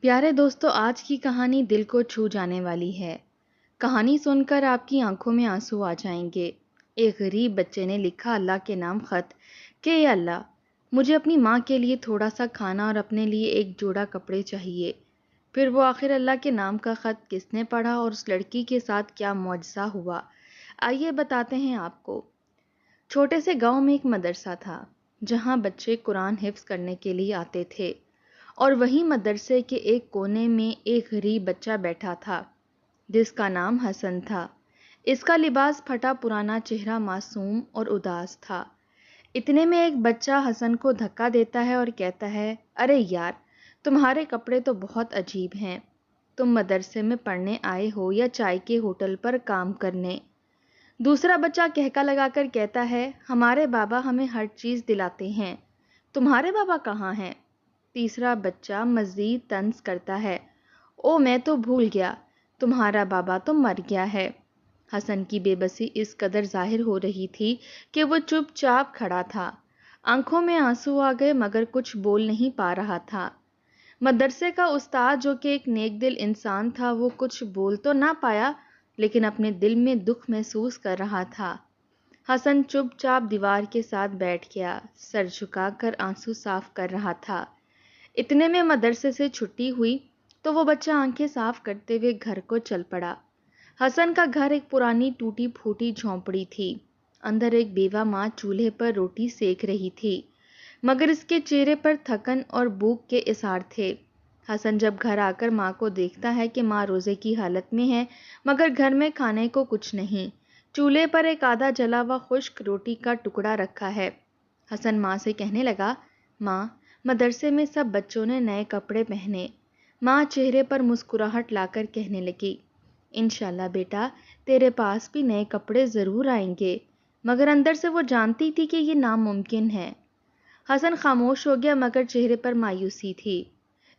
پیارے دوستو، آج کی کہانی دل کو چھو جانے والی ہے۔ کہانی سن کر آپ کی آنکھوں میں آنسو آ جائیں گے۔ ایک غریب بچے نے لکھا اللہ کے نام خط کہ اے اللہ، مجھے اپنی ماں کے لیے تھوڑا سا کھانا اور اپنے لیے ایک جوڑا کپڑے چاہیے۔ پھر وہ آخر اللہ کے نام کا خط کس نے پڑھا اور اس لڑکی کے ساتھ کیا معجزہ ہوا، آئیے بتاتے ہیں آپ کو۔ چھوٹے سے گاؤں میں ایک مدرسہ تھا جہاں بچے قرآن حفظ کرنے کے لیے آتے تھے، اور وہیں مدرسے کے ایک کونے میں ایک غریب بچہ بیٹھا تھا جس کا نام حسن تھا۔ اس کا لباس پھٹا پرانا، چہرہ معصوم اور اداس تھا۔ اتنے میں ایک بچہ حسن کو دھکا دیتا ہے اور کہتا ہے، ارے یار، تمہارے کپڑے تو بہت عجیب ہیں، تم مدرسے میں پڑھنے آئے ہو یا چائے کے ہوٹل پر کام کرنے؟ دوسرا بچہ کہکا لگا کر کہتا ہے، ہمارے بابا ہمیں ہر چیز دلاتے ہیں، تمہارے بابا کہاں ہیں؟ تیسرا بچہ مزید طنز کرتا ہے، او میں تو بھول گیا، تمہارا بابا تو مر گیا ہے۔ حسن کی بے بسی اس قدر ظاہر ہو رہی تھی کہ وہ چپ چاپ کھڑا تھا۔ آنکھوں میں آنسو آ گئے مگر کچھ بول نہیں پا رہا تھا۔ مدرسے کا استاد جو کہ ایک نیک دل انسان تھا، وہ کچھ بول تو نہ پایا لیکن اپنے دل میں دکھ محسوس کر رہا تھا۔ حسن چپ چاپ دیوار کے ساتھ بیٹھ گیا، سر جھکا کر آنسو صاف کر رہا تھا۔ اتنے میں مدرسے سے چھٹی ہوئی تو وہ بچہ آنکھیں صاف کرتے ہوئے گھر کو چل پڑا۔ حسن کا گھر ایک پرانی ٹوٹی پھوٹی جھونپڑی تھی۔ اندر ایک بیوہ ماں چولہے پر روٹی سیک رہی تھی مگر اس کے چہرے پر تھکن اور بھوک کے اثار تھے۔ حسن جب گھر آ کر ماں کو دیکھتا ہے کہ ماں روزے کی حالت میں ہے مگر گھر میں کھانے کو کچھ نہیں، چولہے پر ایک آدھا جلا ہوا خشک روٹی کا ٹکڑا رکھا ہے۔ حسن ماں سے کہنے لگا، ماں، مدرسے میں سب بچوں نے نئے کپڑے پہنے۔ ماں چہرے پر مسکراہٹ لا کر کہنے لگی، انشاءاللہ بیٹا، تیرے پاس بھی نئے کپڑے ضرور آئیں گے، مگر اندر سے وہ جانتی تھی کہ یہ ناممکن ہے۔ حسن خاموش ہو گیا مگر چہرے پر مایوسی تھی۔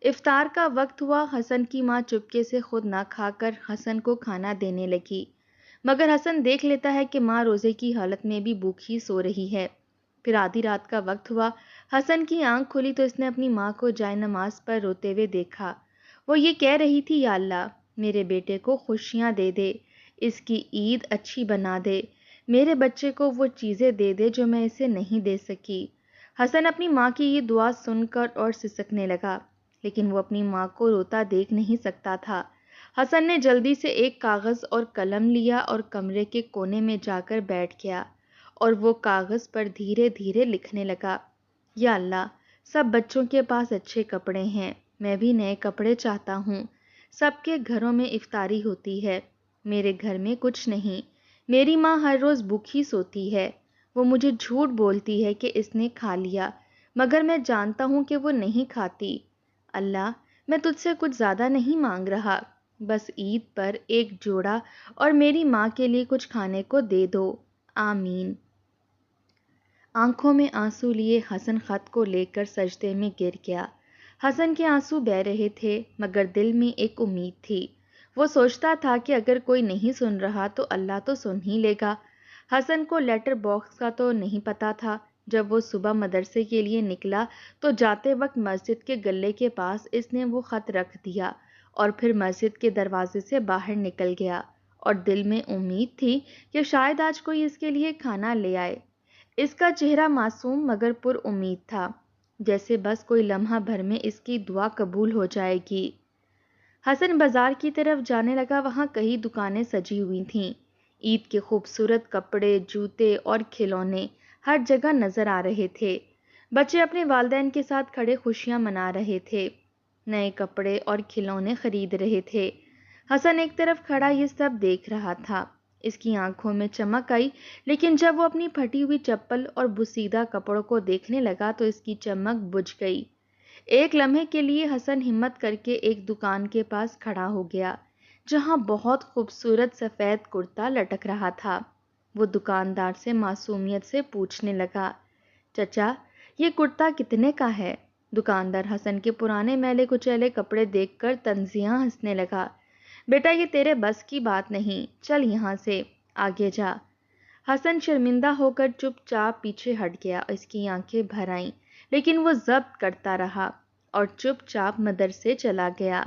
افطار کا وقت ہوا، حسن کی ماں چپکے سے خود نہ کھا کر حسن کو کھانا دینے لگی مگر حسن دیکھ لیتا ہے کہ ماں روزے کی حالت میں بھی بھوکی سو رہی ہے۔ پھر آدھی رات کا وقت ہوا، حسن کی آنکھ کھلی تو اس نے اپنی ماں کو جائے نماز پر روتے ہوئے دیکھا۔ وہ یہ کہہ رہی تھی، یا اللہ، میرے بیٹے کو خوشیاں دے دے، اس کی عید اچھی بنا دے، میرے بچے کو وہ چیزیں دے دے جو میں اسے نہیں دے سکی۔ حسن اپنی ماں کی یہ دعا سن کر اور سسکنے لگا لیکن وہ اپنی ماں کو روتا دیکھ نہیں سکتا تھا۔ حسن نے جلدی سے ایک کاغذ اور قلم لیا اور کمرے کے کونے میں جا کر بیٹھ گیا اور وہ کاغذ پر دھیرے دھیرے لکھنے لگا، یا اللہ، سب بچوں کے پاس اچھے کپڑے ہیں، میں بھی نئے کپڑے چاہتا ہوں۔ سب کے گھروں میں افطاری ہوتی ہے، میرے گھر میں کچھ نہیں۔ میری ماں ہر روز بھوکی سوتی ہے، وہ مجھے جھوٹ بولتی ہے کہ اس نے کھا لیا مگر میں جانتا ہوں کہ وہ نہیں کھاتی۔ اللہ، میں تجھ سے کچھ زیادہ نہیں مانگ رہا، بس عید پر ایک جوڑا اور میری ماں کے لیے کچھ کھانے کو دے دو، آمین۔ آنکھوں میں آنسو لیے حسن خط کو لے کر سجدے میں گر گیا۔ حسن کے آنسو بہہ رہے تھے مگر دل میں ایک امید تھی۔ وہ سوچتا تھا کہ اگر کوئی نہیں سن رہا تو اللہ تو سن ہی لے گا۔ حسن کو لیٹر باکس کا تو نہیں پتا تھا۔ جب وہ صبح مدرسے کے لیے نکلا تو جاتے وقت مسجد کے گلے کے پاس اس نے وہ خط رکھ دیا اور پھر مسجد کے دروازے سے باہر نکل گیا، اور دل میں امید تھی کہ شاید آج کوئی اس کے لیے کھانا لے آئے۔ اس کا چہرہ معصوم مگر پر امید تھا، جیسے بس کوئی لمحہ بھر میں اس کی دعا قبول ہو جائے گی۔ حسن بازار کی طرف جانے لگا، وہاں کئی دکانیں سجی ہوئی تھیں۔ عید کے خوبصورت کپڑے، جوتے اور کھلونے ہر جگہ نظر آ رہے تھے۔ بچے اپنے والدین کے ساتھ کھڑے خوشیاں منا رہے تھے، نئے کپڑے اور کھلونے خرید رہے تھے۔ حسن ایک طرف کھڑا یہ سب دیکھ رہا تھا۔ اس کی آنکھوں میں چمک آئی لیکن جب وہ اپنی پھٹی ہوئی چپل اور بوسیدہ کپڑوں کو دیکھنے لگا تو اس کی چمک بجھ گئی۔ ایک لمحے کے لیے حسن ہمت کر کے ایک دکان کے پاس کھڑا ہو گیا جہاں بہت خوبصورت سفید کرتا لٹک رہا تھا۔ وہ دکاندار سے معصومیت سے پوچھنے لگا، چچا، یہ کرتا کتنے کا ہے؟ دکاندار حسن کے پرانے میلے کچیلے کپڑے دیکھ کر طنزیاں ہنسنے لگا، بیٹا یہ تیرے بس کی بات نہیں، چل یہاں سے آگے جا۔ حسن شرمندہ ہو کر چپ چاپ پیچھے ہٹ گیا، اس کی آنکھیں بھر آئیں لیکن وہ ضبط کرتا رہا۔ اور چپ چاپ مدرسے چلا گیا۔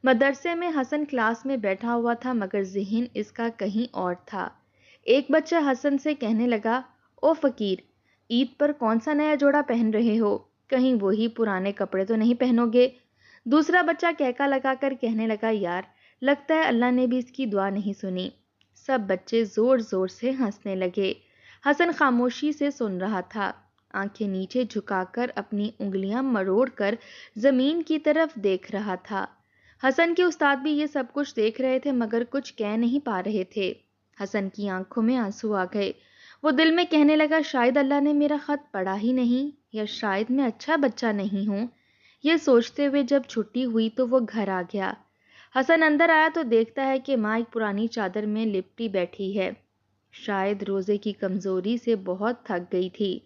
مدرسے میں حسن کلاس میں بیٹھا ہوا تھا مگر ذہن اس کا کہیں اور تھا۔ ایک بچہ حسن سے کہنے لگا، او فقیر، عید پر کون سا نیا جوڑا پہن رہے ہو؟ کہیں وہی پرانے کپڑے تو نہیں پہنو گے؟ دوسرا بچہ کہکا لگا کر کہنے لگا، یار لگتا ہے اللہ نے بھی اس کی دعا نہیں سنی۔ سب بچے زور زور سے ہنسنے لگے۔ حسن خاموشی سے سن رہا تھا، آنکھیں نیچے جھکا کر اپنی انگلیاں مروڑ کر زمین کی طرف دیکھ رہا تھا۔ حسن کے استاد بھی یہ سب کچھ دیکھ رہے تھے مگر کچھ کہہ نہیں پا رہے تھے۔ حسن کی آنکھوں میں آنسو آ گئے۔ وہ دل میں کہنے لگا، شاید اللہ نے میرا خط پڑھا ہی نہیں، یا شاید میں اچھا بچہ نہیں ہوں۔ یہ سوچتے ہوئے جب چھٹی ہوئی تو وہ گھر آ گیا۔ حسن اندر آیا تو دیکھتا ہے کہ ماں ایک پرانی چادر میں لپٹی بیٹھی ہے۔ شاید روزے کی کمزوری سے بہت تھک گئی تھی۔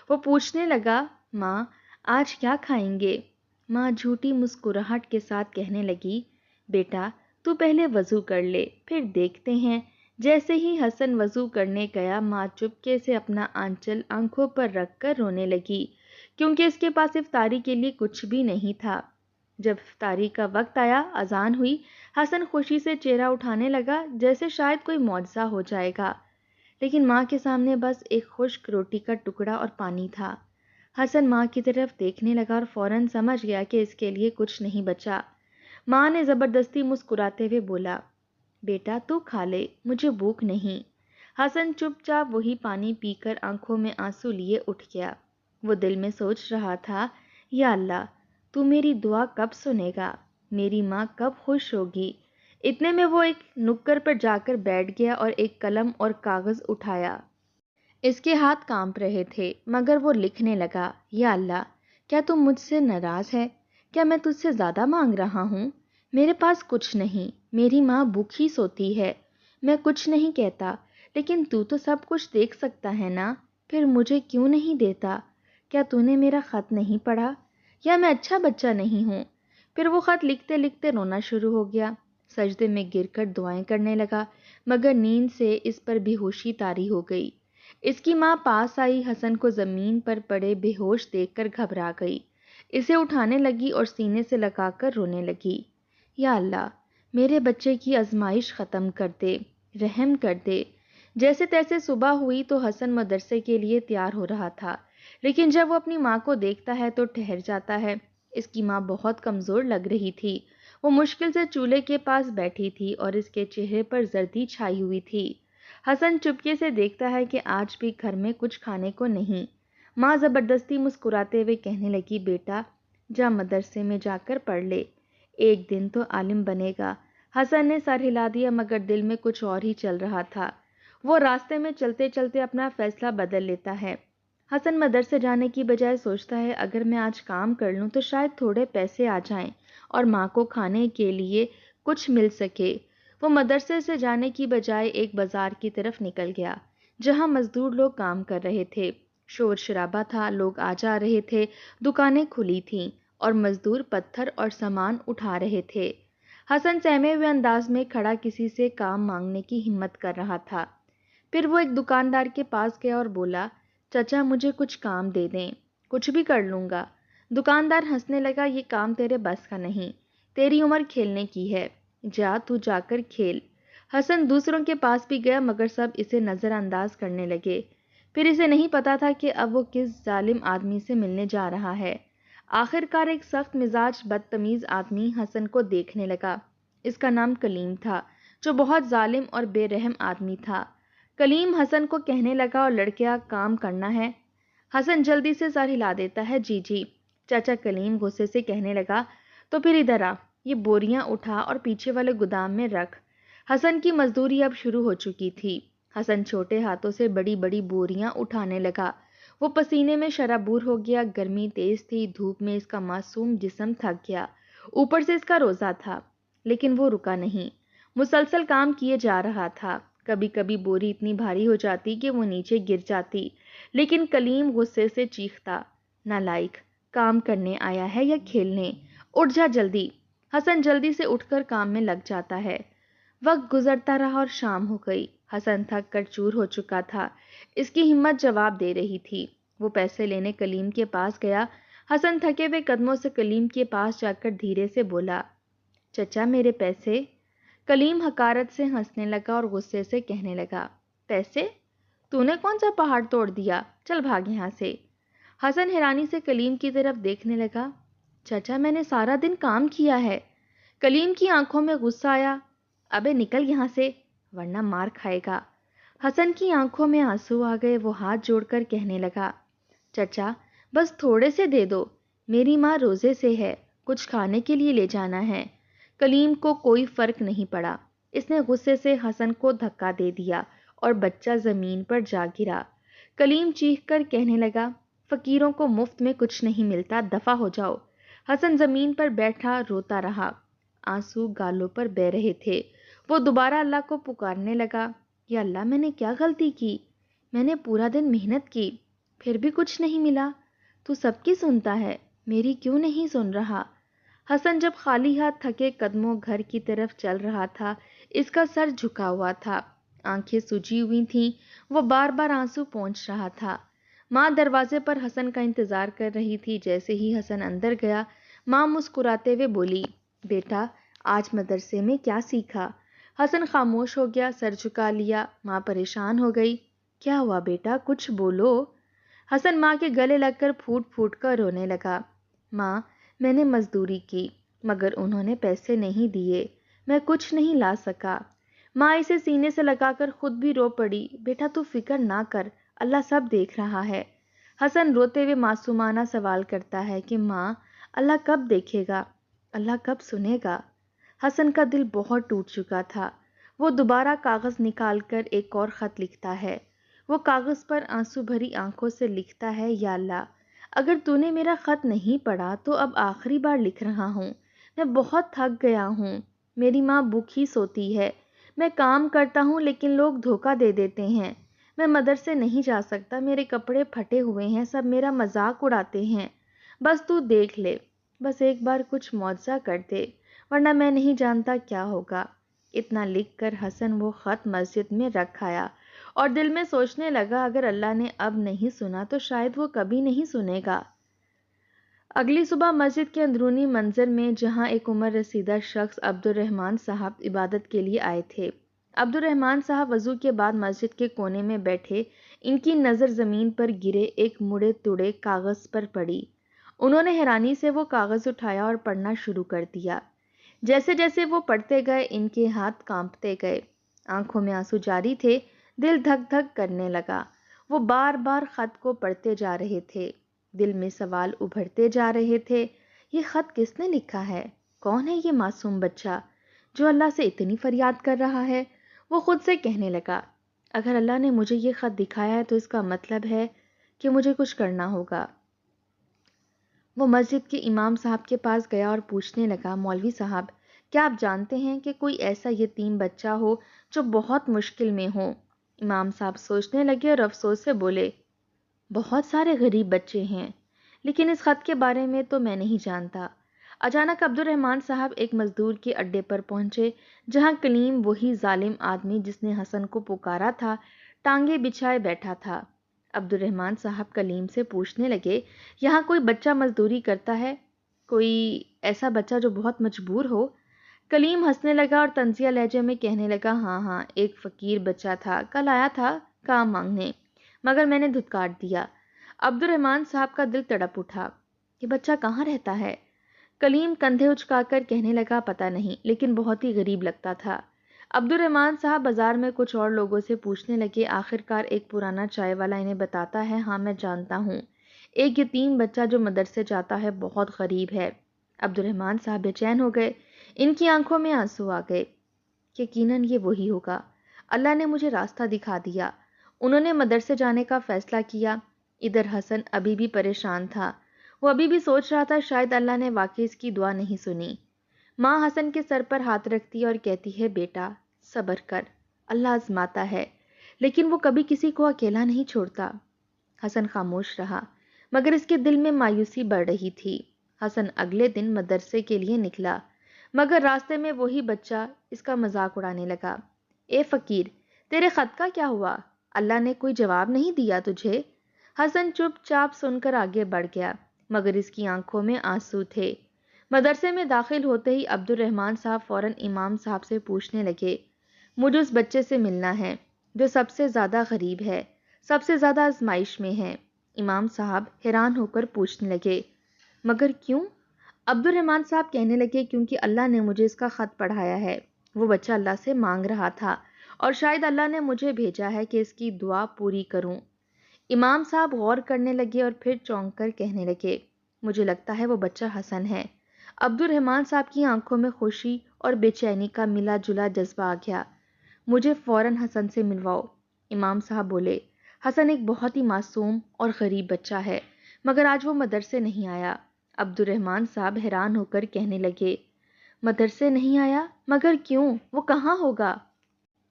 وہ پوچھنے لگا، ماں آج کیا کھائیں گے؟ ماں جھوٹی مسکراہٹ کے ساتھ کہنے لگی، بیٹا تو پہلے وضو کر لے، پھر دیکھتے ہیں۔ جیسے ہی حسن وضو کرنے گیا، ماں چپکے سے اپنا آنچل آنکھوں پر رکھ کر رونے لگی، کیونکہ اس کے پاس افطاری کے لیے کچھ بھی نہیں تھا۔ جب افطاری کا وقت آیا، اذان ہوئی، حسن خوشی سے چہرہ اٹھانے لگا جیسے شاید کوئی معجزہ ہو جائے گا، لیکن ماں کے سامنے بس ایک خشک روٹی کا ٹکڑا اور پانی تھا۔ حسن ماں کی طرف دیکھنے لگا اور فوراً سمجھ گیا کہ اس کے لیے کچھ نہیں بچا۔ ماں نے زبردستی مسکراتے ہوئے بولا، بیٹا تو کھا لے، مجھے بھوک نہیں۔ حسن چپ چاپ وہی پانی پی کر آنکھوں میں آنسو لیے اٹھ گیا۔ وہ دل میں سوچ رہا تھا، یا اللہ تو میری دعا کب سنے گا، میری ماں کب خوش ہوگی۔ اتنے میں وہ ایک نکر پر جا کر بیٹھ گیا اور ایک قلم اور کاغذ اٹھایا۔ اس کے ہاتھ کانپ رہے تھے مگر وہ لکھنے لگا، یا اللہ کیا تم مجھ سے ناراض ہے؟ کیا میں تجھ سے زیادہ مانگ رہا ہوں؟ میرے پاس کچھ نہیں، میری ماں بھوکی سوتی ہے، میں کچھ نہیں کہتا، لیکن تو سب کچھ دیکھ سکتا ہے نا، پھر مجھے کیوں نہیں دیتا؟ کیا تو نے میرا خط نہیں پڑھا، یا میں اچھا بچہ نہیں ہوں؟ پھر وہ خط لکھتے لکھتے رونا شروع ہو گیا، سجدے میں گر کر دعائیں کرنے لگا، مگر نیند سے اس پر بے ہوشی طاری ہو گئی۔ اس کی ماں پاس آئی، حسن کو زمین پر پڑے بے ہوش دیکھ کر گھبرا گئی، اسے اٹھانے لگی اور سینے سے لگا کر رونے لگی، یا اللہ میرے بچے کی آزمائش ختم کر دے، رحم کر دے۔ جیسے تیسے صبح ہوئی تو حسن مدرسے کے لیے تیار ہو رہا تھا، لیکن جب وہ اپنی ماں کو دیکھتا ہے تو ٹھہر جاتا ہے۔ اس کی ماں بہت کمزور لگ رہی تھی، وہ مشکل سے چولہے کے پاس بیٹھی تھی اور اس کے چہرے پر زردی چھائی ہوئی تھی۔ حسن چپکے سے دیکھتا ہے کہ آج بھی گھر میں کچھ کھانے کو نہیں۔ ماں زبردستی مسکراتے ہوئے کہنے لگی، بیٹا جا مدرسے میں جا کر پڑھ لے، ایک دن تو عالم بنے گا۔ حسن نے سر ہلا دیا مگر دل میں کچھ اور ہی چل رہا تھا۔ وہ راستے میں چلتے چلتے اپنا فیصلہ بدل لیتا ہے۔ حسن مدرسے جانے کی بجائے سوچتا ہے، اگر میں آج کام کر لوں تو شاید تھوڑے پیسے آ جائیں اور ماں کو کھانے کے لیے کچھ مل سکے۔ وہ مدرسے سے جانے کی بجائے ایک بازار کی طرف نکل گیا جہاں مزدور لوگ کام کر رہے تھے۔ شور شرابہ تھا، لوگ آ جا رہے تھے، دکانیں کھلی تھیں اور مزدور پتھر اور سامان اٹھا رہے تھے۔ حسن سہمے ہوئے انداز میں کھڑا کسی سے کام مانگنے کی ہمت کر رہا تھا۔ پھر وہ ایک دکاندار کے پاس گیا اور بولا، چچا مجھے کچھ کام دے دیں، کچھ بھی کر لوں گا۔ دکاندار ہنسنے لگا، یہ کام تیرے بس کا نہیں، تیری عمر کھیلنے کی ہے، جا کر کھیل۔ حسن دوسروں کے پاس بھی گیا مگر سب اسے نظر انداز کرنے لگے۔ پھر اسے نہیں پتا تھا کہ اب وہ کس ظالم آدمی سے ملنے جا رہا ہے۔ آخر کار ایک سخت مزاج بدتمیز آدمی حسن کو دیکھنے لگا۔ اس کا نام کلیم تھا، جو بہت ظالم اور بے رحم آدمی تھا۔ کلیم حسن کو کہنے لگا، اور لڑکیا کام کرنا ہے؟ حسن جلدی سے سر ہلا دیتا ہے، جی جی۔ چاچا کلیم غصے سے کہنے لگا، تو پھر ادھر آ، یہ بوریاں اٹھا اور پیچھے والے گودام میں رکھ۔ حسن کی مزدوری اب شروع ہو چکی تھی۔ حسن چھوٹے ہاتھوں سے بڑی بڑی بوریاں اٹھانے لگا۔ وہ پسینے میں شرابور ہو گیا، گرمی تیز تھی، دھوپ میں اس کا معصوم جسم تھک گیا، اوپر سے اس کا روزہ تھا، لیکن وہ رکا نہیں، مسلسل کام کیے جا رہا تھا۔ کبھی کبھی بوری اتنی بھاری ہو جاتی کہ وہ نیچے گر جاتی، لیکن کلیم غصے سے چیختا، نالائق، کام کرنے آیا ہے یا کھیلنے؟ اٹھ جا جلدی۔ حسن جلدی سے اٹھ کر کام میں لگ جاتا ہے۔ وقت گزرتا رہا اور شام ہو گئی۔ حسن تھک کر چور ہو چکا تھا، اس کی ہمت جواب دے رہی تھی۔ وہ پیسے لینے کلیم کے پاس گیا۔ حسن تھکے ہوئے قدموں سے کلیم کے پاس جا کر دھیرے سے بولا، چچا میرے پیسے؟ کلیم حقارت سے ہنسنے لگا اور غصے سے کہنے لگا، پیسے؟ تو نے کون سا پہاڑ توڑ دیا؟ چل بھاگ یہاں سے۔ حسن حیرانی سے کلیم کی طرف دیکھنے لگا، چچا میں نے سارا دن کام کیا ہے۔ کلیم کی آنکھوں میں غصہ آیا، ابے نکل یہاں سے ورنہ مار کھائے گا۔ حسن کی آنکھوں میں آنسو آ گئے، وہ ہاتھ جوڑ کر کہنے لگا، چچا بس تھوڑے سے دے دو، میری ماں روزے سے ہے، کچھ کھانے کے لیے لے جانا ہے۔ کلیم کو کوئی فرق نہیں پڑا، اس نے غصے سے حسن کو دھکا دے دیا اور بچہ زمین پر جا گرا۔ کلیم چیخ کر کہنے لگا، فقیروں کو مفت میں کچھ نہیں ملتا، دفع ہو جاؤ۔ حسن زمین پر بیٹھا روتا رہا، آنسو گالوں پر بہہ رہے تھے۔ وہ دوبارہ اللہ کو پکارنے لگا، یا اللہ میں نے کیا غلطی کی؟ میں نے پورا دن محنت کی، پھر بھی کچھ نہیں ملا۔ تو سب کی سنتا ہے، میری کیوں نہیں سن رہا؟ حسن جب خالی ہاتھ تھکے قدموں گھر کی طرف چل رہا تھا، اس کا سر جھکا ہوا تھا، آنکھیں سجی ہوئی تھیں، وہ بار بار آنسو پونچھ رہا تھا۔ ماں دروازے پر حسن کا انتظار کر رہی تھی۔ جیسے ہی حسن اندر گیا، ماں مسکراتے ہوئے بولی، بیٹا آج مدرسے میں کیا سیکھا؟ حسن خاموش ہو گیا، سر جھکا لیا۔ ماں پریشان ہو گئی، کیا ہوا بیٹا، کچھ بولو۔ حسن ماں کے گلے لگ کر پھوٹ پھوٹ کر رونے لگا، ماں میں نے مزدوری کی مگر انہوں نے پیسے نہیں دیے، میں کچھ نہیں لا سکا۔ ماں اسے سینے سے لگا کر خود بھی رو پڑی، بیٹا تو فکر نہ کر، اللہ سب دیکھ رہا ہے۔ حسن روتے ہوئے معصومانہ سوال کرتا ہے کہ ماں اللہ کب دیکھے گا، اللہ کب سنے گا؟ حسن کا دل بہت ٹوٹ چکا تھا۔ وہ دوبارہ کاغذ نکال کر ایک اور خط لکھتا ہے۔ وہ کاغذ پر آنسو بھری آنکھوں سے لکھتا ہے، یا اللہ اگر تو نے میرا خط نہیں پڑھا تو اب آخری بار لکھ رہا ہوں، میں بہت تھک گیا ہوں، میری ماں بھوکی سوتی ہے، میں کام کرتا ہوں لیکن لوگ دھوکہ دے دیتے ہیں، میں مدرسے نہیں جا سکتا، میرے کپڑے پھٹے ہوئے ہیں، سب میرا مذاق اڑاتے ہیں، بس تو دیکھ لے، بس ایک بار کچھ معجزہ کر دے ورنہ میں نہیں جانتا کیا ہوگا۔ اتنا لکھ کر حسن وہ خط مسجد میں رکھ آیا اور دل میں سوچنے لگا، اگر اللہ نے اب نہیں سنا تو شاید وہ کبھی نہیں سنے گا۔ اگلی صبح مسجد کے اندرونی منظر میں، جہاں ایک عمر رسیدہ شخص عبد الرحمن صاحب عبادت کے لیے آئے تھے، عبد الرحمن صاحب وضو کے بعد مسجد کے کونے میں بیٹھے، ان کی نظر زمین پر گرے ایک مڑے توڑے کاغذ پر پڑی۔ انہوں نے حیرانی سے وہ کاغذ اٹھایا اور پڑھنا شروع کر دیا۔ جیسے جیسے وہ پڑھتے گئے، ان کے ہاتھ کانپتے گئے، آنکھوں میں آنسو جاری تھے، دل دھک دھک کرنے لگا۔ وہ بار بار خط کو پڑھتے جا رہے تھے، دل میں سوال ابھرتے جا رہے تھے، یہ خط کس نے لکھا ہے؟ کون ہے یہ معصوم بچہ جو اللہ سے اتنی فریاد کر رہا ہے؟ وہ خود سے کہنے لگا، اگر اللہ نے مجھے یہ خط دکھایا ہے تو اس کا مطلب ہے کہ مجھے کچھ کرنا ہوگا۔ وہ مسجد کے امام صاحب کے پاس گیا اور پوچھنے لگا، مولوی صاحب کیا آپ جانتے ہیں کہ کوئی ایسا یتیم بچہ ہو جو بہت مشکل میں ہو؟ امام صاحب سوچنے لگے اور افسوس سے بولے، بہت سارے غریب بچے ہیں، لیکن اس خط کے بارے میں تو میں نہیں جانتا۔ اچانک عبد الرحمن صاحب ایک مزدور کے اڈے پر پہنچے، جہاں کلیم وہی ظالم آدمی جس نے حسن کو پکارا تھا، ٹانگیں بچھائے بیٹھا تھا۔ عبد الرحمن صاحب کلیم سے پوچھنے لگے، یہاں کوئی بچہ مزدوری کرتا ہے؟ کوئی ایسا بچہ جو بہت مجبور ہو؟ کلیم ہنسنے لگا اور طنزیہ لہجے میں کہنے لگا، ہاں ہاں، ایک فقیر بچہ تھا، کل آیا تھا کام مانگنے، مگر میں نے دھتکار دیا۔ عبد الرحمن صاحب کا دل تڑپ اٹھا، یہ بچہ کہاں رہتا ہے؟ کلیم کندھے اچکا کر کہنے لگا، پتہ نہیں، لیکن بہت ہی غریب لگتا تھا۔ عبد الرحمن صاحب بازار میں کچھ اور لوگوں سے پوچھنے لگے، آخرکار ایک پرانا چائے والا انہیں بتاتا ہے، ہاں میں جانتا ہوں، ایک یتیم بچہ جو مدرسے جاتا ہے، بہت غریب ہے۔ عبد الرحمن صاحب بے چین ہو گئے، ان کی آنکھوں میں آنسو آ گئے، یقیناً یہ وہی ہوگا، اللہ نے مجھے راستہ دکھا دیا۔ انہوں نے مدرسے جانے کا فیصلہ کیا۔ ادھر حسن ابھی بھی پریشان تھا، وہ ابھی بھی سوچ رہا تھا شاید اللہ نے واقعی اس کی دعا نہیں سنی۔ ماں حسن کے سر پر ہاتھ رکھتی اور کہتی ہے، بیٹا صبر کر، اللہ آزماتا ہے، لیکن وہ کبھی کسی کو اکیلا نہیں چھوڑتا۔ حسن خاموش رہا، مگر اس کے دل میں مایوسی بڑھ رہی تھی۔ حسن اگلے دن مدرسے کے لیے نکلا، مگر راستے میں وہی بچہ اس کا مذاق اڑانے لگا، اے فقیر تیرے خط کا کیا ہوا؟ اللہ نے کوئی جواب نہیں دیا تجھے؟ حسن چپ چاپ سن کر آگے بڑھ گیا۔ مگر اس کی آنکھوں میں آنسو تھے۔ مدرسے میں داخل ہوتے ہی عبد الرحمن صاحب فوراً امام صاحب سے پوچھنے لگے، مجھے اس بچے سے ملنا ہے جو سب سے زیادہ غریب ہے، سب سے زیادہ آزمائش میں ہے۔ امام صاحب حیران ہو کر پوچھنے لگے، مگر کیوں؟ عبد الرحمن صاحب کہنے لگے، کیونکہ اللہ نے مجھے اس کا خط پڑھایا ہے۔ وہ بچہ اللہ سے مانگ رہا تھا اور شاید اللہ نے مجھے بھیجا ہے کہ اس کی دعا پوری کروں۔ امام صاحب غور کرنے لگے اور پھر چونک کر کہنے لگے، مجھے لگتا ہے وہ بچہ حسن ہے۔ عبد الرحمن صاحب کی آنکھوں میں خوشی اور بے چینی کا ملا جلا جذبہ آ گیا۔ مجھے فوراً حسن سے ملواؤ۔ امام صاحب بولے، حسن ایک بہت ہی معصوم اور غریب بچہ ہے، مگر آج وہ مدرسے نہیں آیا۔ عبد الرحمن صاحب حیران ہو کر کہنے لگے، مدرسے نہیں آیا؟ مگر کیوں؟ وہ کہاں ہوگا؟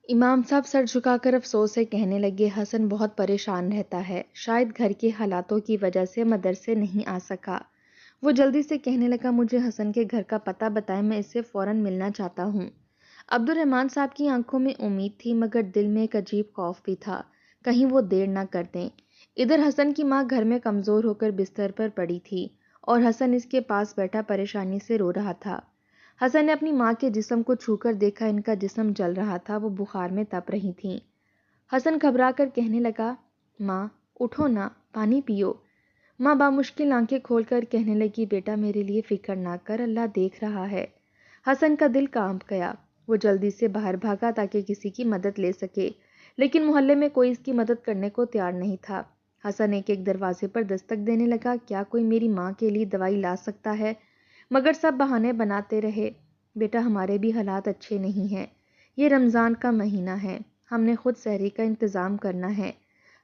امام صاحب سر جھکا کر افسوس سے کہنے لگے، حسن بہت پریشان رہتا ہے، شاید گھر کے حالاتوں کی وجہ سے مدرسے نہیں آ سکا۔ وہ جلدی سے کہنے لگا، مجھے حسن کے گھر کا پتہ بتائیں، میں اس سے فوراً ملنا چاہتا ہوں۔ عبد الرحمن صاحب کی آنکھوں میں امید تھی مگر دل میں ایک عجیب خوف بھی تھا، کہیں وہ دیر نہ کر دیں۔ ادھر حسن کی ماں گھر میں کمزور ہو کر بستر پر پڑی تھی اور حسن اس کے پاس بیٹھا پریشانی سے رو رہا تھا۔ حسن نے اپنی ماں کے جسم کو چھو کر دیکھا، ان کا جسم جل رہا تھا، وہ بخار میں تپ رہی تھیں۔ حسن گھبرا کر کہنے لگا، ماں اٹھو نا، پانی پیو۔ ماں بامشکل آنکھیں کھول کر کہنے لگی، بیٹا میرے لیے فکر نہ کر، اللہ دیکھ رہا ہے۔ حسن کا دل کانپ گیا، وہ جلدی سے باہر بھاگا تاکہ کسی کی مدد لے سکے، لیکن محلے میں کوئی اس کی مدد کرنے کو تیار نہیں تھا۔ حسن ایک ایک دروازے پر دستک دینے لگا، کیا کوئی میری ماں کے لیے دوائی لا سکتا ہے؟ مگر سب بہانے بناتے رہے، بیٹا ہمارے بھی حالات اچھے نہیں ہیں، یہ رمضان کا مہینہ ہے، ہم نے خود سحری کا انتظام کرنا ہے۔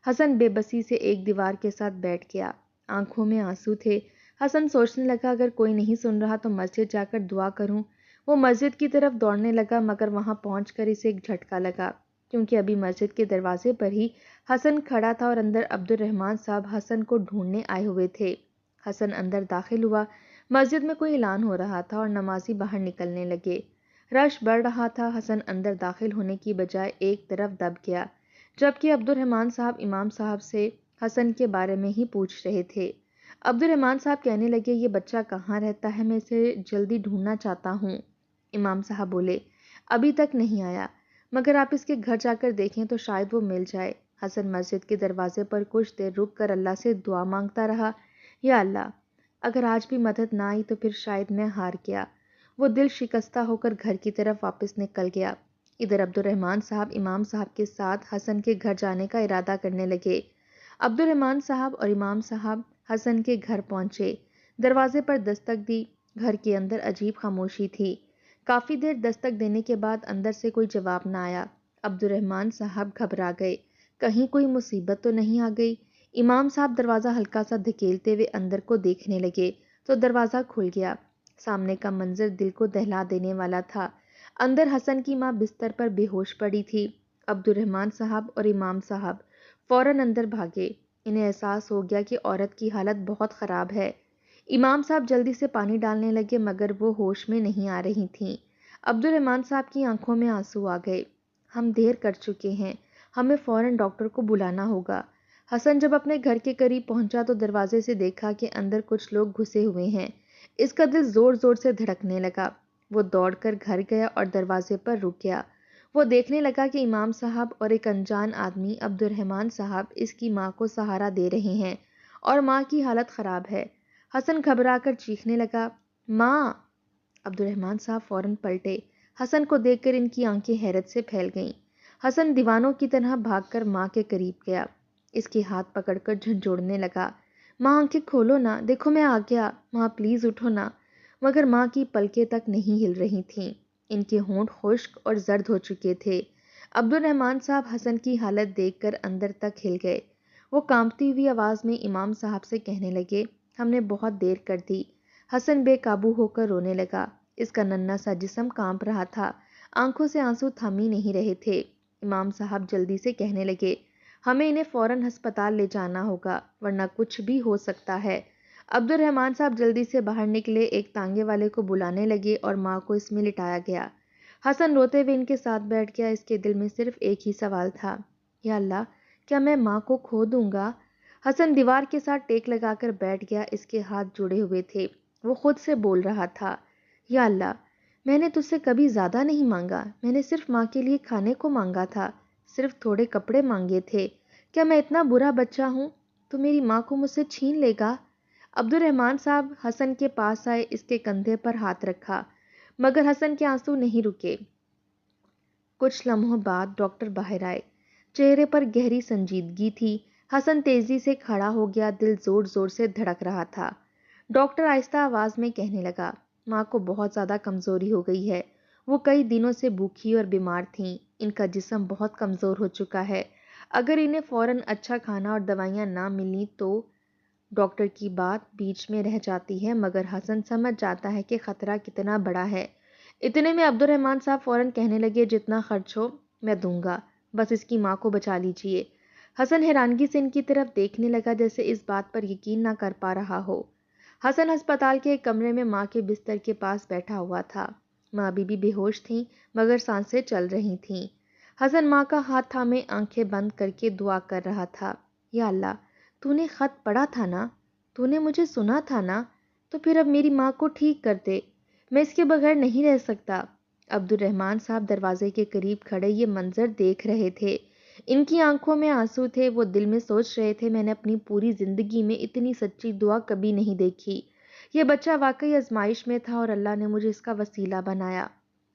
حسن بے بسی سے ایک دیوار کے ساتھ بیٹھ گیا، آنکھوں میں آنسو تھے۔ حسن سوچنے لگا، اگر کوئی نہیں سن رہا تو مسجد جا کر دعا کروں۔ وہ مسجد کی طرف دوڑنے لگا مگر وہاں پہنچ کر اسے ایک جھٹکا لگا، کیونکہ ابھی مسجد کے دروازے پر ہی حسن کھڑا تھا اور اندر عبد الرحمن صاحب حسن کو ڈھونڈنے آئے ہوئے تھے۔ حسن اندر داخل ہوا، مسجد میں کوئی اعلان ہو رہا تھا اور نمازی باہر نکلنے لگے، رش بڑھ رہا تھا۔ حسن اندر داخل ہونے کی بجائے ایک طرف دب گیا، جبکہ عبد الرحمن صاحب امام صاحب سے حسن کے بارے میں ہی پوچھ رہے تھے۔ عبد الرحمن صاحب کہنے لگے، یہ بچہ کہاں رہتا ہے، میں اسے جلدی ڈھونڈنا چاہتا ہوں۔ امام صاحب بولے، ابھی تک نہیں آیا، مگر آپ اس کے گھر جا کر دیکھیں تو شاید وہ مل جائے۔ حسن مسجد کے دروازے پر کچھ دیر رک کر اللہ سے دعا مانگتا رہا، یا اللہ، اگر آج بھی مدد نہ آئی تو پھر شاید میں ہار گیا۔ وہ دل شکستہ ہو کر گھر کی طرف واپس نکل گیا۔ ادھر عبد الرحمن صاحب امام صاحب کے ساتھ حسن کے گھر جانے کا ارادہ کرنے لگے۔ عبد الرحمن صاحب اور امام صاحب حسن کے گھر پہنچے، دروازے پر دستک دی، گھر کے اندر عجیب خاموشی تھی۔ کافی دیر دستک دینے کے بعد اندر سے کوئی جواب نہ آیا۔ عبد الرحمن صاحب گھبرا گئے، کہیں کوئی مصیبت تو نہیں آ گئی۔ امام صاحب دروازہ ہلکا سا دھکیلتے ہوئے اندر کو دیکھنے لگے تو دروازہ کھل گیا۔ سامنے کا منظر دل کو دہلا دینے والا تھا۔ اندر حسن کی ماں بستر پر بے ہوش پڑی تھی۔ عبد الرحمن صاحب اور امام صاحب فوراً اندر بھاگے، انہیں احساس ہو گیا کہ عورت کی حالت بہت خراب ہے۔ امام صاحب جلدی سے پانی ڈالنے لگے مگر وہ ہوش میں نہیں آ رہی تھیں۔ عبد الرحمن صاحب کی آنکھوں میں آنسو آ گئے، ہم دیر کر چکے ہیں، ہمیں فوراً ڈاکٹر کو بلانا ہوگا۔ حسن جب اپنے گھر کے قریب پہنچا تو دروازے سے دیکھا کہ اندر کچھ لوگ گھسے ہوئے ہیں۔ اس کا دل زور زور سے دھڑکنے لگا۔ وہ دوڑ کر گھر گیا اور دروازے پر رک گیا۔ وہ دیکھنے لگا کہ امام صاحب اور ایک انجان آدمی عبد الرحمن صاحب اس کی ماں کو سہارا دے رہے ہیں اور ماں کی حالت خراب ہے۔ حسن گھبرا کر چیخنے لگا، ماں! عبد الرحمن صاحب فوراً پلٹے، حسن کو دیکھ کر ان کی آنکھیں حیرت سے پھیل گئیں۔ حسن دیوانوں کی طرح بھاگ کر ماں کے قریب گیا، اس کے ہاتھ پکڑ کر جھنجھوڑنے لگا، ماں آنکھیں کھولو نا، دیکھو میں آ گیا، ماں پلیز اٹھو نا۔ مگر ماں کی پلکیں تک نہیں ہل رہی تھیں، ان کے ہونٹ خشک اور زرد ہو چکے تھے۔ عبد الرحمن صاحب حسن کی حالت دیکھ کر اندر تک ہل گئے۔ وہ کانپتی ہوئی آواز میں امام صاحب سے کہنے لگے، ہم نے بہت دیر کر دی۔ حسن بے قابو ہو کر رونے لگا، اس کا ننھا سا جسم کانپ رہا تھا، آنکھوں سے آنسو تھم ہی نہیں رہے تھے۔ امام صاحب جلدی سے کہنے لگے، ہمیں انہیں فوراً ہسپتال لے جانا ہوگا ورنہ کچھ بھی ہو سکتا ہے۔ عبد الرحمن صاحب جلدی سے باہر نکلے، ایک تانگے والے کو بلانے لگے اور ماں کو اس میں لٹایا گیا۔ حسن روتے ہوئے ان کے ساتھ بیٹھ گیا، اس کے دل میں صرف ایک ہی سوال تھا، یا اللہ، کیا میں ماں کو کھو دوں گا؟ حسن دیوار کے ساتھ ٹیک لگا کر بیٹھ گیا، اس کے ہاتھ جڑے ہوئے تھے۔ وہ خود سے بول رہا تھا، یا اللہ، میں نے تجھ سے کبھی زیادہ نہیں مانگا، میں نے صرف ماں کے لیے کھانے کو مانگا تھا، صرف تھوڑے کپڑے مانگے تھے، کیا میں اتنا برا بچہ ہوں؟ تو میری ماں کو مجھ سے چھین لے گا؟ عبد الرحمن صاحب حسن کے پاس آئے، اس کے کندھے پر ہاتھ رکھا، مگر حسن کے آنسو نہیں رکے۔ کچھ لمحوں بعد ڈاکٹر باہر آئے، چہرے پر گہری سنجیدگی تھی۔ حسن تیزی سے کھڑا ہو گیا، دل زور زور سے دھڑک رہا تھا۔ ڈاکٹر آہستہ آواز میں کہنے لگا، ماں کو بہت زیادہ کمزوری ہو گئی ہے، وہ کئی دنوں سے بھوکی اور بیمار تھیں، ان کا جسم بہت کمزور ہو چکا ہے، اگر انہیں فوراً اچھا کھانا اور دوائیاں نہ ملیں تو۔ ڈاکٹر کی بات بیچ میں رہ جاتی ہے، مگر حسن سمجھ جاتا ہے کہ خطرہ کتنا بڑا ہے۔ اتنے میں عبد الرحمن صاحب فوراً کہنے لگے، جتنا خرچ ہو میں دوں گا، بس اس کی ماں کو بچا لیجئے۔ حسن حیرانگی سے ان کی طرف دیکھنے لگا، جیسے اس بات پر یقین نہ کر پا رہا ہو۔ حسن ہسپتال کے ایک کمرے میں ماں کے بستر کے پاس بیٹھا ہوا تھا۔ ماں ابھی بھی بے ہوش تھیں، مگر سانسیں چل رہی تھیں۔ حسن ماں کا ہاتھ تھامے آنکھیں بند کر کے دعا کر رہا تھا، یا اللہ، تو نے خط پڑھا تھا نا، تو نے مجھے سنا تھا نا، تو پھر اب میری ماں کو ٹھیک کر دے، میں اس کے بغیر نہیں رہ سکتا۔ عبد الرحمن صاحب دروازے کے قریب کھڑے یہ منظر دیکھ رہے تھے، ان کی آنکھوں میں آنسو تھے، وہ دل میں سوچ رہے تھے، میں نے اپنی پوری زندگی میں اتنی سچی دعا کبھی نہیں دیکھی، یہ بچہ واقعی آزمائش میں تھا اور اللہ نے مجھے اس کا وسیلہ بنایا۔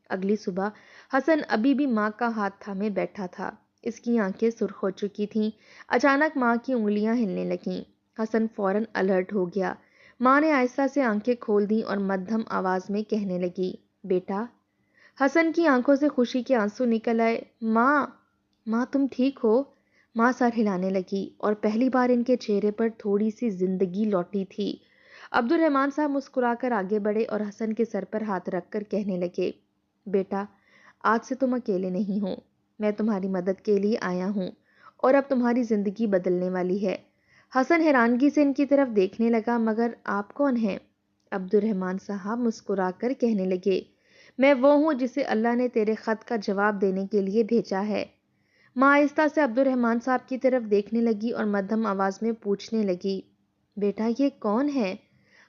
اگلی صبح حسن ابھی بھی ماں کا ہاتھ تھامے بیٹھا تھا، اس کی آنکھیں سرخ ہو چکی تھیں۔ اچانک ماں کی انگلیاں ہلنے لگیں، حسن فوراً الرٹ ہو گیا۔ ماں نے آہستہ سے آنکھیں کھول دیں اور مدھم آواز میں کہنے لگی، بیٹا۔ حسن کی آنکھوں سے خوشی کے آنسو نکل آئے۔ ماں، ماں تم ٹھیک ہو؟ ماں سر ہلانے لگی اور پہلی بار ان کے چہرے پر تھوڑی سی زندگی لوٹی تھی۔ عبد الرحمن صاحب مسکرا کر آگے بڑھے اور حسن کے سر پر ہاتھ رکھ کر کہنے لگے، بیٹا، آج سے تم اکیلے نہیں ہو، میں تمہاری مدد کے لیے آیا ہوں اور اب تمہاری زندگی بدلنے والی ہے۔ حسن حیرانگی سے ان کی طرف دیکھنے لگا، مگر آپ کون ہیں؟ عبد الرحمن صاحب مسکرا کر کہنے لگے، میں وہ ہوں جسے اللہ نے تیرے خط کا جواب دینے کے لیے بھیجا ہے۔ ماں آہستہ سے عبد الرحمن صاحب کی طرف دیکھنے لگی اور مدھم آواز میں پوچھنے لگی، بیٹا یہ کون ہے؟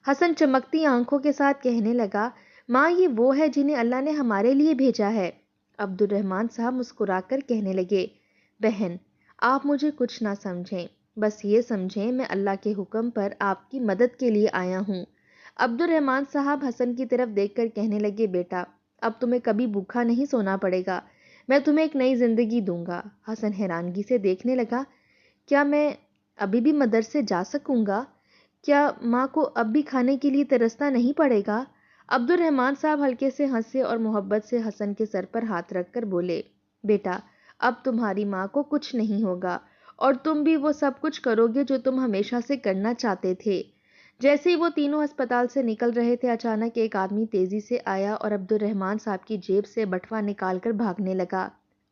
حسن چمکتی آنکھوں کے ساتھ کہنے لگا، ماں یہ وہ ہے جنہیں اللہ نے ہمارے لیے بھیجا ہے۔ عبد الرحمن صاحب مسکرا کر کہنے لگے، بہن، آپ مجھے کچھ نہ سمجھیں، بس یہ سمجھیں میں اللہ کے حکم پر آپ کی مدد کے لیے آیا ہوں۔ عبد الرحمن صاحب حسن کی طرف دیکھ کر کہنے لگے، بیٹا، اب تمہیں کبھی بھوکا نہیں سونا پڑے گا، میں تمہیں ایک نئی زندگی دوں گا۔ حسن حیرانگی سے دیکھنے لگا، کیا میں ابھی بھی مدرسے جا سکوں گا؟ کیا ماں کو اب بھی کھانے کے لیے ترسنا نہیں پڑے گا؟ عبد الرحمن صاحب ہلکے سے ہنسے اور محبت سے حسن کے سر پر ہاتھ رکھ کر بولے، بیٹا، اب تمہاری ماں کو کچھ نہیں ہوگا اور تم بھی وہ سب کچھ کرو گے جو تم ہمیشہ سے کرنا چاہتے تھے۔ جیسے ہی وہ تینوں ہسپتال سے نکل رہے تھے، اچانک ایک آدمی تیزی سے آیا اور عبد الرحمن صاحب کی جیب سے بٹوا نکال کر بھاگنے لگا۔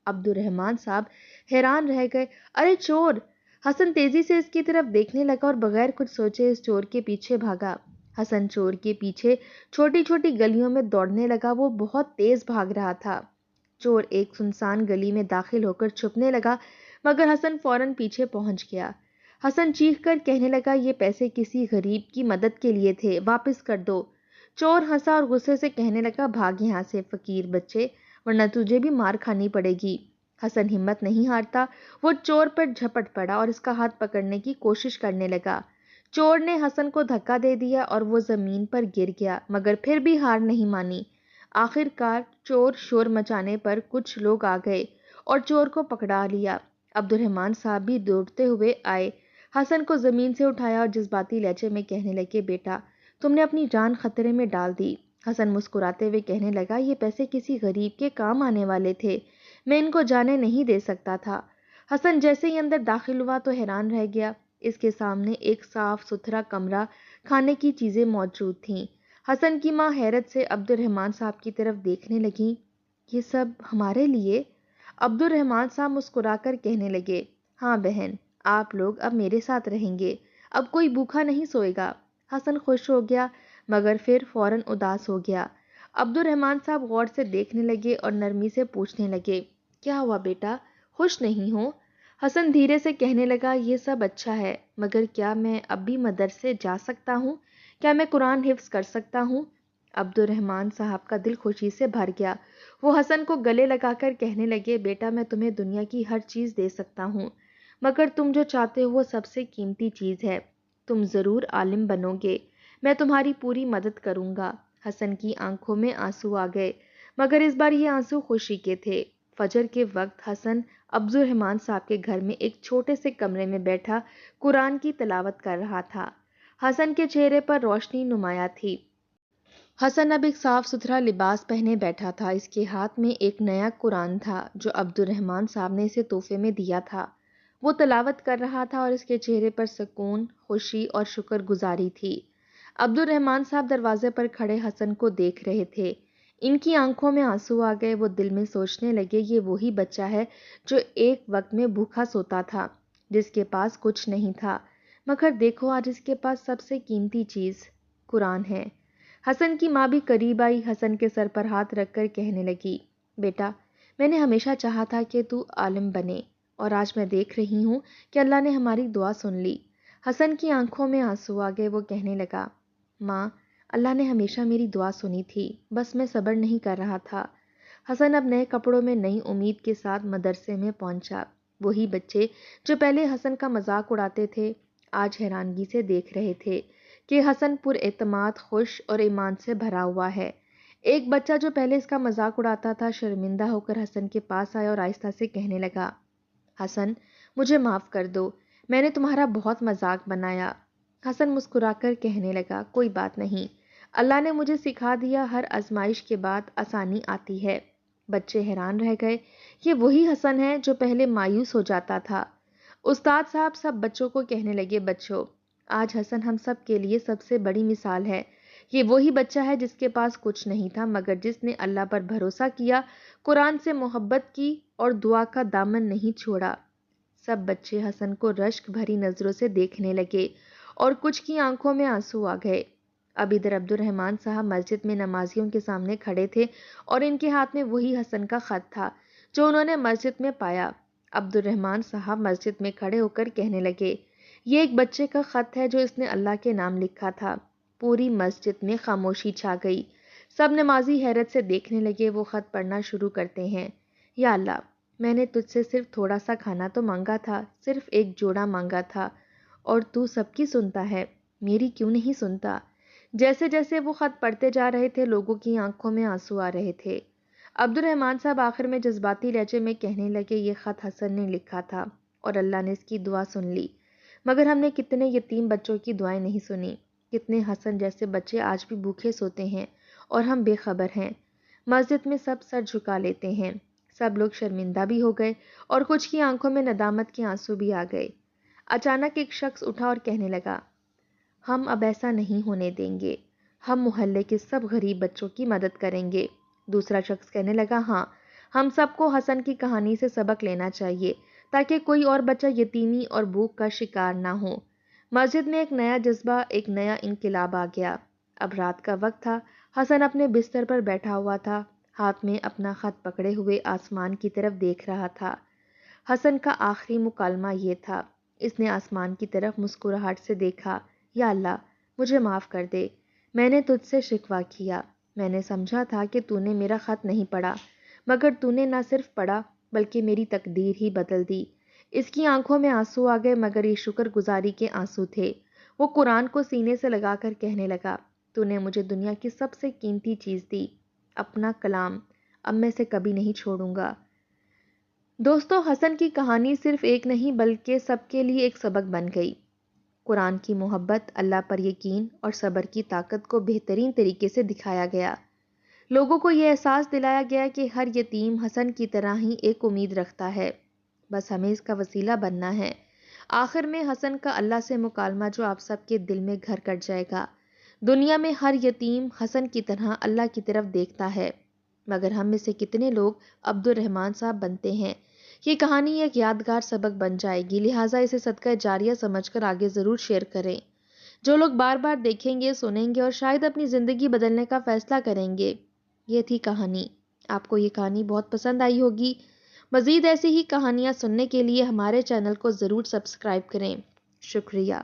عبد الرحمن صاحب حیران رہ گئے، ارے چور! حسن تیزی سے اس کی طرف دیکھنے لگا اور بغیر کچھ سوچے اس چور کے پیچھے بھاگا۔ حسن چور کے پیچھے چھوٹی چھوٹی گلیوں میں دوڑنے لگا، وہ بہت تیز بھاگ رہا تھا۔ چور ایک سنسان گلی میں داخل ہو کر چھپنے لگا، مگر حسن فوراً پیچھے پہنچ گیا۔ حسن چیخ کر کہنے لگا، یہ پیسے کسی غریب کی مدد کے لیے تھے، واپس کر دو۔ چور ہنسا اور غصے سے کہنے لگا، بھاگ یہاں سے فقیر بچے، ورنہ تجھے بھی مار کھانی پڑے گی۔ حسن ہمت نہیں ہارتا، وہ چور پر جھپٹ پڑا اور اس کا ہاتھ پکڑنے کی کوشش کرنے لگا۔ چور نے حسن کو دھکا دے دیا اور وہ زمین پر گر گیا، مگر پھر بھی ہار نہیں مانی۔ آخر کار چور شور مچانے پر کچھ لوگ آ گئے اور چور کو پکڑا لیا۔ عبد الرحمن صاحب بھی دوڑتے ہوئے آئے، حسن کو زمین سے اٹھایا اور جذباتی لہجے میں کہنے لگے، بیٹا، تم نے اپنی جان خطرے میں ڈال دی۔ حسن مسکراتے ہوئے کہنے لگا، یہ پیسے کسی غریب کے کام آنے والے تھے، میں ان کو جانے نہیں دے سکتا تھا۔ حسن جیسے ہی اندر داخل ہوا تو حیران رہ گیا، اس کے سامنے ایک صاف ستھرا کمرہ، کھانے کی چیزیں موجود تھیں۔ حسن کی ماں حیرت سے عبد الرحمن صاحب کی طرف دیکھنے لگی، یہ سب ہمارے لیے؟ عبد الرحمن صاحب مسکرا کر کہنے لگے، ہاں بہن، آپ لوگ اب میرے ساتھ رہیں گے، اب کوئی بھوکا نہیں سوئے گا۔ حسن خوش ہو گیا، مگر پھر فوراً اداس ہو گیا۔ عبد الرحمن صاحب غور سے دیکھنے لگے اور نرمی سے پوچھنے لگے، کیا ہوا بیٹا، خوش نہیں ہو؟ حسن دھیرے سے کہنے لگا یہ سب اچھا ہے، مگر کیا میں اب بھی مدرسے جا سکتا ہوں؟ کیا میں قرآن حفظ کر سکتا ہوں؟ عبد الرحمن صاحب کا دل خوشی سے بھر گیا۔ وہ حسن کو گلے لگا کر کہنے لگے بیٹا میں تمہیں دنیا کی ہر چیز دے سکتا ہوں، مگر تم جو چاہتے ہو وہ سب سے قیمتی چیز ہے، تم ضرور عالم بنو گے، میں تمہاری پوری مدد کروں گا۔ حسن کی آنکھوں میں آنسو آ گئے، مگر اس بار یہ آنسو خوشی کے تھے۔ فجر کے وقت حسن عبد الرحمن صاحب کے گھر میں ایک چھوٹے سے کمرے میں بیٹھا قرآن کی تلاوت کر رہا تھا۔ حسن کے چہرے پر روشنی نمایاں تھی۔ حسن اب ایک صاف ستھرا لباس پہنے بیٹھا تھا، اس کے ہاتھ میں ایک نیا قرآن تھا جو عبد الرحمن صاحب نے اسے تحفے میں دیا تھا۔ وہ تلاوت کر رہا تھا اور اس کے چہرے پر سکون، خوشی اور شکر گزاری تھی۔ عبد الرحمن صاحب دروازے پر کھڑے حسن کو دیکھ رہے تھے، ان کی آنکھوں میں آنسو آ گئے۔ وہ دل میں سوچنے لگے یہ وہی بچہ ہے جو ایک وقت میں بھوکا سوتا تھا، جس کے پاس کچھ نہیں تھا، مگر دیکھو آج اس کے پاس سب سے قیمتی چیز قرآن ہے۔ حسن کی ماں بھی قریب آئی، حسن کے سر پر ہاتھ رکھ کر کہنے لگی بیٹا میں نے ہمیشہ چاہا تھا کہ تو عالم بنے، اور آج میں دیکھ رہی ہوں کہ اللہ نے ہماری دعا سن لی۔ حسن کی آنکھوں میں آنسو آ گئے، وہ کہنے لگا ماں اللہ نے ہمیشہ میری دعا سنی تھی، بس میں صبر نہیں کر رہا تھا۔ حسن اب نئے کپڑوں میں نئی امید کے ساتھ مدرسے میں پہنچا۔ وہی بچے جو پہلے حسن کا مذاق اڑاتے تھے آج حیرانگی سے دیکھ رہے تھے کہ حسن پر اعتماد، خوش اور ایمان سے بھرا ہوا ہے۔ ایک بچہ جو پہلے اس کا مذاق اڑاتا تھا شرمندہ ہو کر حسن کے پاس آیا اور آہستہ سے کہنے لگا حسن مجھے معاف کر دو، میں نے تمہارا بہت مذاق بنایا۔ حسن مسکرا کر کہنے لگا کوئی بات نہیں، اللہ نے مجھے سکھا دیا ہر آزمائش کے بعد آسانی آتی ہے۔ بچے حیران رہ گئے، یہ وہی حسن ہے جو پہلے مایوس ہو جاتا تھا۔ استاد صاحب سب بچوں کو کہنے لگے بچوں آج حسن ہم سب کے لیے سب سے بڑی مثال ہے، یہ وہی بچہ ہے جس کے پاس کچھ نہیں تھا مگر جس نے اللہ پر بھروسہ کیا، قرآن سے محبت کی اور دعا کا دامن نہیں چھوڑا۔ سب بچے حسن کو رشک بھری نظروں سے دیکھنے لگے اور کچھ کی آنکھوں میں آنسو آ گئے۔ اب ادھر عبد الرحمن صاحب مسجد میں نمازیوں کے سامنے کھڑے تھے اور ان کے ہاتھ میں وہی حسن کا خط تھا جو انہوں نے مسجد میں پایا۔ عبد الرحمن صاحب مسجد میں کھڑے ہو کر کہنے لگے یہ ایک بچے کا خط ہے جو اس نے اللہ کے نام لکھا تھا۔ پوری مسجد میں خاموشی چھا گئی، سب نمازی حیرت سے دیکھنے لگے۔ وہ خط پڑھنا شروع کرتے ہیں یا اللہ میں نے تجھ سے صرف تھوڑا سا کھانا تو مانگا تھا، صرف ایک جوڑا مانگا تھا، اور تو سب کی سنتا ہے، میری کیوں نہیں سنتا؟ جیسے جیسے وہ خط پڑھتے جا رہے تھے لوگوں کی آنکھوں میں آنسو آ رہے تھے۔ عبد الرحمن صاحب آخر میں جذباتی لہجے میں کہنے لگے یہ خط حسن نے لکھا تھا اور اللہ نے اس کی دعا سن لی، مگر ہم نے کتنے یتیم بچوں کی دعائیں نہیں سنی، کتنے حسن جیسے بچے آج بھی بھوکے سوتے ہیں اور ہم بے خبر ہیں۔ مسجد میں سب سر جھکا لیتے ہیں، سب لوگ شرمندہ بھی ہو گئے اور کچھ کی آنکھوں میں ندامت کے آنسو بھی آ گئے۔ اچانک ایک شخص اٹھا اور کہنے لگا ہم اب ایسا نہیں ہونے دیں گے، ہم محلے کے سب غریب بچوں کی مدد کریں گے۔ دوسرا شخص کہنے لگا ہاں ہم سب کو حسن کی کہانی سے سبق لینا چاہیے تاکہ کوئی اور بچہ یتیمی اور بھوک کا شکار نہ ہو۔ مسجد میں ایک نیا جذبہ، ایک نیا انقلاب آ گیا۔ اب رات کا وقت تھا، حسن اپنے بستر پر بیٹھا ہوا تھا، ہاتھ میں اپنا خط پکڑے ہوئے آسمان کی طرف دیکھ رہا تھا۔ حسن کا آخری مکالمہ یہ تھا، اس نے آسمان کی طرف مسکراہٹ سے دیکھا یا اللہ مجھے معاف کر دے، میں نے تجھ سے شکوہ کیا، میں نے سمجھا تھا کہ تو نے میرا خط نہیں پڑھا، مگر تو نے نہ صرف پڑھا بلکہ میری تقدیر ہی بدل دی۔ اس کی آنکھوں میں آنسو آ گئے مگر یہ شکر گزاری کے آنسو تھے۔ وہ قرآن کو سینے سے لگا کر کہنے لگا تو نے مجھے دنیا کی سب سے قیمتی چیز دی، اپنا کلام، اب میں اسے کبھی نہیں چھوڑوں گا۔ دوستو حسن کی کہانی صرف ایک نہیں بلکہ سب کے لیے ایک سبق بن گئی۔ قرآن کی محبت، اللہ پر یقین اور صبر کی طاقت کو بہترین طریقے سے دکھایا گیا۔ لوگوں کو یہ احساس دلایا گیا کہ ہر یتیم حسن کی طرح ہی ایک امید رکھتا ہے، بس ہمیں اس کا وسیلہ بننا ہے۔ آخر میں حسن کا اللہ سے مکالمہ جو آپ سب کے دل میں گھر کر جائے گا۔ دنیا میں ہر یتیم حسن کی طرح اللہ کی طرف دیکھتا ہے، مگر ہم میں سے کتنے لوگ عبد الرحمن صاحب بنتے ہیں؟ یہ کہانی ایک یادگار سبق بن جائے گی، لہٰذا اسے صدقہ جاریہ سمجھ کر آگے ضرور شیئر کریں۔ جو لوگ بار بار دیکھیں گے، سنیں گے اور شاید اپنی زندگی بدلنے کا فیصلہ کریں گے۔ یہ تھی کہانی۔ آپ کو یہ کہانی بہت پسند آئی ہوگی۔ مزید ایسی ہی کہانیاں سننے کے لیے ہمارے چینل کو ضرور سبسکرائب کریں۔ شکریہ۔